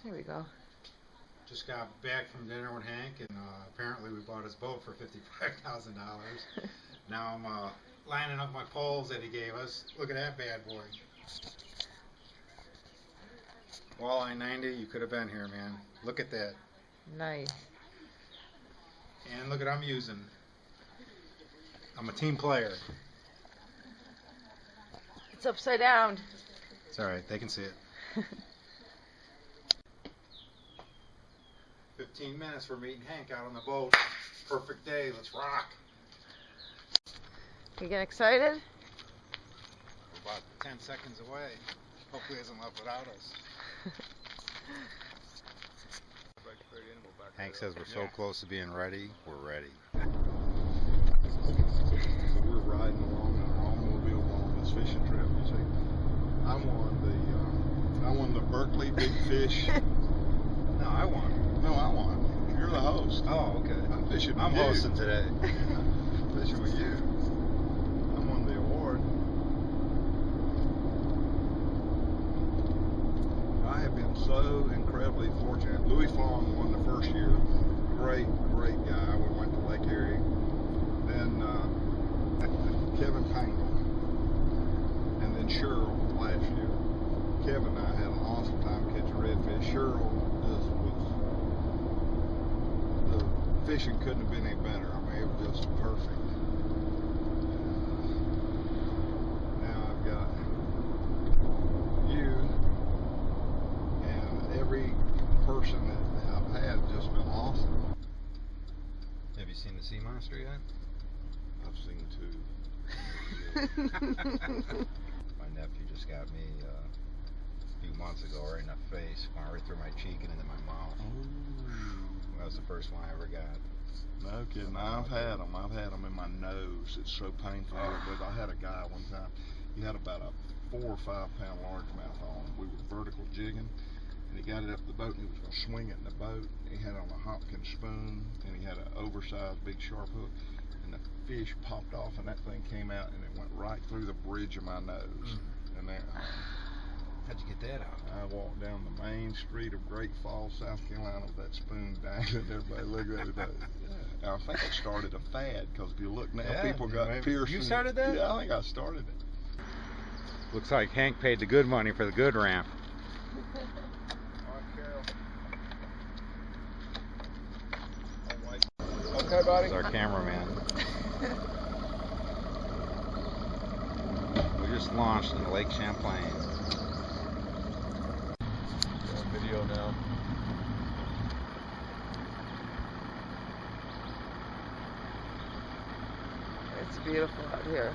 There we go. Just got back from dinner with Hank, and apparently we bought his boat for $55,000. Now I'm lining up my poles that he gave us. Look at that bad boy. Walleye 90, you could have been here, man. Look at that. Nice. And look at what I'm using. I'm a team player. It's upside down. It's alright, they can see it. 15 minutes for meeting Hank out on the boat. Perfect day, let's rock. You get excited? We're about 10 seconds away. Hopefully he hasn't left without us. Hank says we're so close to being ready, we're ready. So we're riding along in our automobile on this fishing trip. You see, I won the Berkeley Big Fish. No, I won. No, I won. You're the host. Oh, okay. I'm fishing with I'm you. hosting today. I'm fishing with you. I won the award. I have been so incredibly fortunate. Louis Fong won the first year. Great guy. We went to Lake Erie. Then Kevin Pangle. And then Cheryl last year. Kevin and I had an awesome time catching redfish. Cheryl just was, the fishing couldn't have been any better. I mean, it was just perfect. Now I've got you, and every person that I've had just been awesome. Have you seen the sea monster yet? I've seen two. My nephew just got me a few months ago right in the face, went right through my cheek and into my mouth. Ooh. That was the first one I ever got. No kidding. I've had them. I've had them in my nose. It's so painful. But I had a guy one time. He had about a 4 or 5 pound largemouth on. We were vertical jigging, and he got it up the boat, and he was going to swing it in the boat. He had it on a Hopkins spoon, and he had an oversized big sharp hook, and the fish popped off, and that thing came out, and it went right through the bridge of my nose. And then how'd you get that out? I walked down the main street of Great Falls, South Carolina, with that spoon dangling. Everybody looked at it. I think it started a fad, because if you look now, people got pierced. You started that? Yeah, I think I started it. Looks like Hank paid the good money for the good ramp. Okay, buddy. This is our cameraman. We just launched in Lake Champlain. Video now. It's beautiful out here.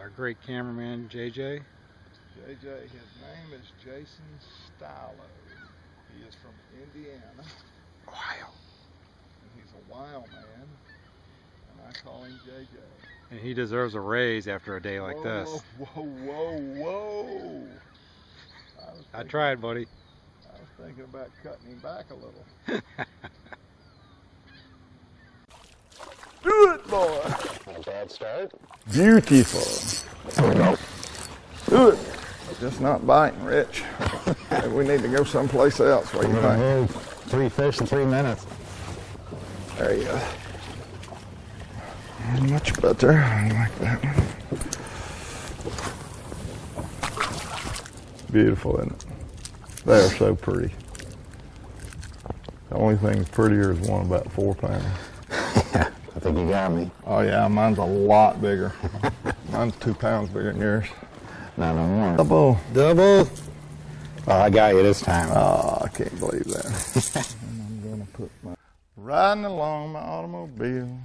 our great cameraman, JJ. JJ, his name is Jason Stylo. He is from Indiana. Ohio. And he's a wild man, and I call him JJ. And he deserves a raise after a day like Whoa, this. Whoa, whoa, whoa! I tried, buddy. I was thinking about cutting him back a little. Do it, boy! Not a bad start. Beautiful. Do it. Just not biting, Rich. We need to go someplace else. What do you think? 3 fish in 3 minutes. There you go. Much better. I like that one. Beautiful, isn't it? They are so pretty. The only thing prettier is one about 4 pounds. Yeah, I think you got me. Oh yeah, mine's a lot bigger. Mine's 2 pounds bigger than yours. Not no more. Double. Double. Oh, I got you this time. Oh, I can't believe that. And I'm gonna put my riding along my automobile.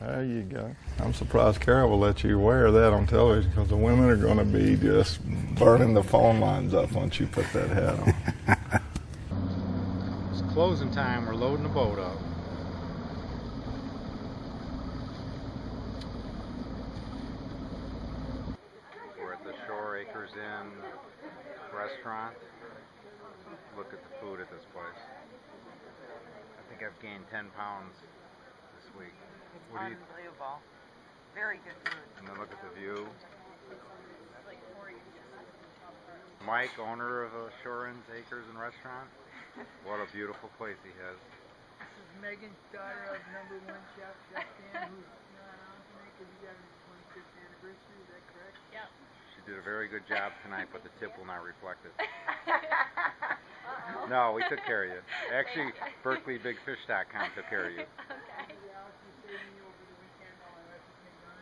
There you go. I'm surprised Carol will let you wear that on television because the women are going to be just burning the phone lines up once you put that hat on. It's closing time. We're loading the boat up. We're at the Shore Acres Inn restaurant. Look at the food at this place. I think I've gained 10 pounds this week. It's What do you- unbelievable. Very good food. And then look at the view. Mike, owner of Shore Acres and Restaurant. What a beautiful place he has. This is Megan's daughter of #1 chef, Chef Dan, who's not on tonight because he got his 25th anniversary. Is that correct? Yep. She did a very good job tonight, but the tip will not reflect it. No, we took care of you. Actually, BerkeleyBigFish.com took care of you. Yeah, she saved me over the weekend while I left the thing on.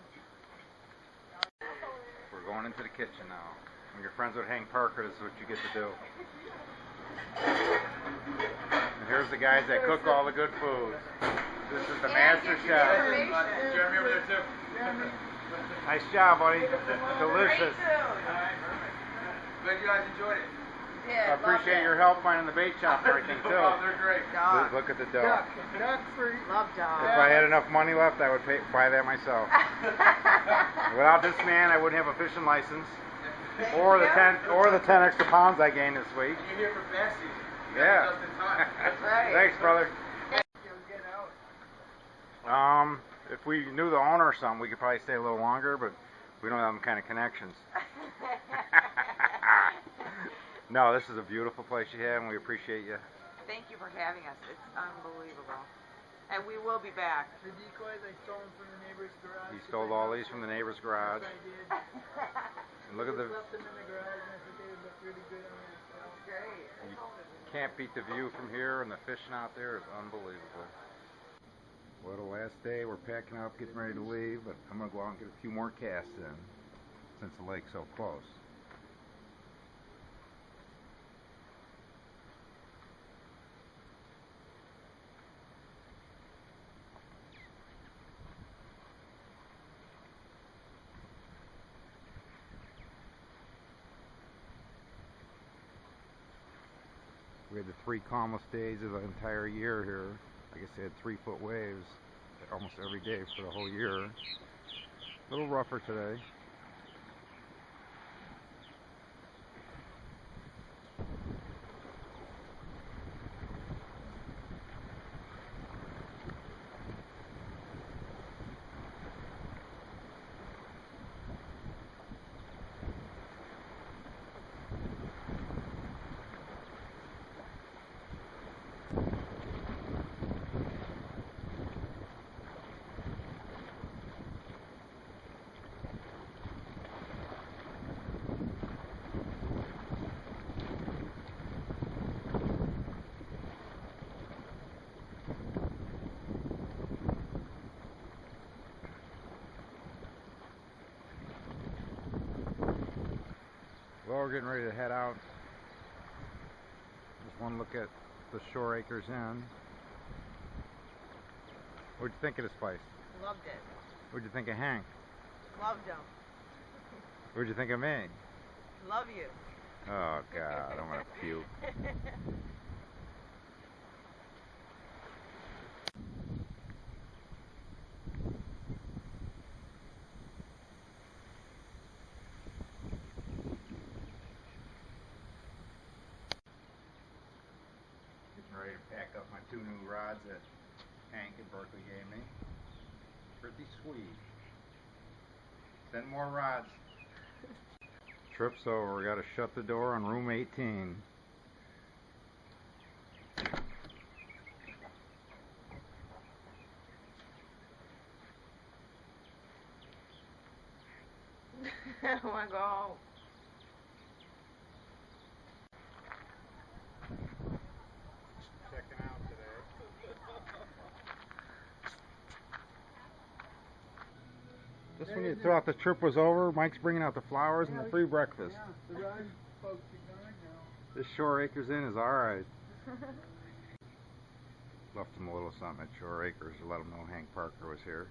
We're going into the kitchen now. When you're friends with Hank Parker, this is what you get to do. And here's the guys that cook all the good foods. This is the master chef. Jeremy over there too. Jeremy. Nice job, buddy. Delicious. Glad you guys enjoyed it. I appreciate your help finding the bait shop and everything too. They're great. Look at the dough. Duck for Love dog. If I had enough money left, I would buy that myself. Without this man, I wouldn't have a fishing license, or the 10 extra pounds I gained this week. You're here for bass season. Yeah. Just in time. That's right. Thanks, brother. You'll get out. If we knew the owner or something, we could probably stay a little longer, but we don't have them kind of connections. No, this is a beautiful place you have, and we appreciate you. Thank you for having us. It's unbelievable. And we will be back. The decoys, I stole them from the neighbor's garage. He stole all these from the neighbor's garage. Yes, I did. And look at the. Left them in the garage, and I said they would look really good on that. Great. You can't beat the view from here, and the fishing out there is unbelievable. Well, the last day, we're packing up, getting ready to leave, but I'm going to go out and get a few more casts in, since the lake's so close. We had the 3 calmest days of the entire year here. I guess they had 3-foot waves almost every day for the whole year. A little rougher today. Well, we're getting ready to head out. Just one look at the Shore Acres Inn. What'd you think of this place? Loved it. What'd you think of Hank? Loved him. What'd you think of me? Love you. Oh God, I'm gonna puke. Getting ready to pack up my 2 new rods that Hank and Berkeley gave me. Pretty sweet. Send more rods. Trip's over. We gotta shut the door on room 18. I want to go home. Checking out today. Just when you thought the trip was over, Mike's bringing out the flowers and the free breakfast. Yeah, the road folks are gone now. This Shore Acres Inn is alright. Left him a little something at Shore Acres to let him know Hank Parker was here.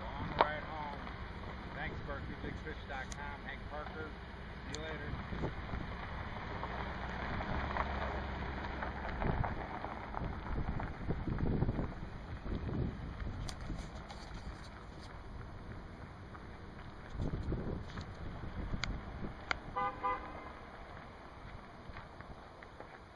Long ride home. Thanks, BerkeleyBigFish.com. Hank Parker. See you later.